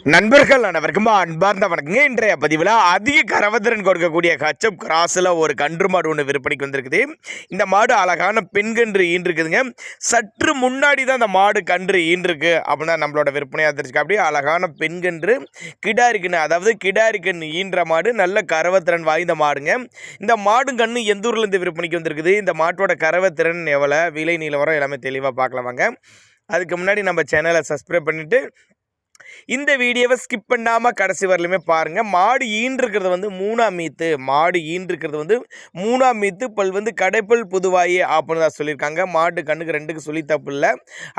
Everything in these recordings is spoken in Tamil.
நண்பர்கள் அனைவருக்கும் அன்பார்ந்த வணக்கங்க. இன்றைய பதிவில் அதிக கரவத்திறன் கொடுக்கக்கூடிய ஹச்சப் கிராஸில் ஒரு கன்று மாடு ஒன்று விற்பனைக்கு வந்திருக்குது. இந்த மாடு அழகான பெண்கன்று ஈன்றுக்குதுங்க. சற்று முன்னாடி தான் இந்த மாடு கன்று ஈன்றுருக்கு அப்படின்னா நம்மளோட விற்பனையாக தெரிஞ்சுக்க. அப்படியே அழகான பெண்கன்று கிடாரிக்கன்று, அதாவது கிடாரிக்கன்று ஈன்ற மாடு, நல்ல கரவத்திறன் வாய்ந்த மாடுங்க. இந்த மாடு கன்று எந்த ஊர்லேருந்து விற்பனைக்கு வந்திருக்குது, இந்த மாட்டோட கரவத்திறன் எவ்வளோ, விலை நிலவரம் எல்லாமே தெளிவாக பார்க்கலாம் வாங்க. அதுக்கு முன்னாடி நம்ம சேனலை சப்ஸ்கிரைப் பண்ணிவிட்டு இந்த வீடியோவை ஸ்கிப் பண்ணாமல் கடைசி வரலுமே பாருங்கள். மாடு ஈன்றுக்கிறது வந்து மூணாம் மீத்து, மாடு ஈன்றுக்கிறது வந்து மூணாம் மீத்து, பல் வந்து கடைப்பல் புதுவாயே அப்படின்னு தான் சொல்லியிருக்காங்க. மாடு கண்ணுக்கு ரெண்டுக்கு சொல்லி தப்பு இல்லை.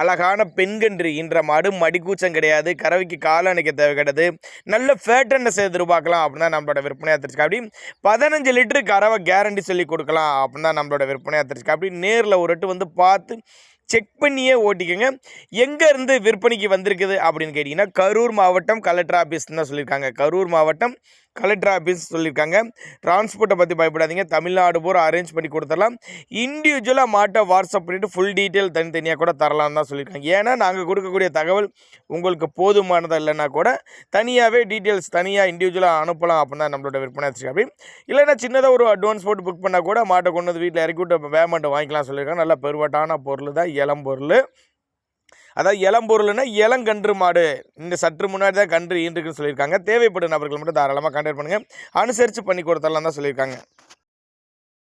அழகான பெண்கன்று ஈன்ற மாடு, மடிக்கூச்சம் கிடையாது, கறவைக்கு கால அணைக்க தேவை கிடையாது, நல்ல ஃபேட்டனை எதிர்பார்க்கலாம் அப்படின்னா நம்மளோட விற்பனையாக தெரிஞ்சுக்கா. அப்படி 15 லிட்டரு கறவை கேரண்டி சொல்லி கொடுக்கலாம் அப்படின்னா நம்மளோட விற்பனையாக தெரிஞ்சுக்கா. அப்படி நேரில் ஒரு வந்து பார்த்து செக் பண்ணியே ஓட்டிக்கோங்க. எங்கேருந்து விற்பனைக்கு வந்திருக்குது அப்படின்னு கேட்டிங்கன்னா கரூர் மாவட்டம் கலெக்டர் ஆஃபீஸ்ன்னு தான் சொல்லியிருக்காங்க. கரூர் மாவட்டம் கலெக்டர் ஆஃபீஸ் சொல்லியிருக்காங்க. டிரான்ஸ்போர்ட்டை பற்றி பயப்படாதீங்க, தமிழ்நாடு பூரா அரேஞ்ச் பண்ணி கொடுத்துடலாம். இண்டிவிஜுவலாக மாட்டை வாட்ஸ்அப் பண்ணிவிட்டு ஃபுல் டீட்டெயில் தனித்தனியாக கூட தரலான்னு தான் சொல்லியிருக்காங்க. ஏன்னா நாங்கள் கொடுக்கக்கூடிய தகவல் உங்களுக்கு போதுமானதாக இல்லைன்னா கூட தனியாகவே டீட்டெயில்ஸ் தனியாக இண்டிவிஜுவலாக அனுப்பலாம் அப்படின்னு தான் நம்மளோட விற்பனை வச்சுருக்கோம். அப்படி இல்லைன்னா சின்னதாக ஒரு அட்வான்ஸ் போட்டு புக் பண்ணால் கூட மாட்டை கொண்டு வந்து வீட்டில் இறக்கி விட்டு பேமெண்ட் வாங்கிக்கலாம் சொல்லியிருக்காங்க. நல்ல பெருவட்டான பொருள் தான் இளம்பொருள். அதாவது இளம்பொருள்னா இளங்கன்று மாடு. இந்த சற்று முன்னாடி தான் கன்று ஈன்றுக்குன்னு சொல்லியிருக்காங்க. தேவைப்படும் நபர்கள் மட்டும் தாராளமாக கான்டாக்ட் பண்ணுங்கள், அனுசரித்து பண்ணி கொடுத்துடலாம் தான் சொல்லியிருக்காங்க.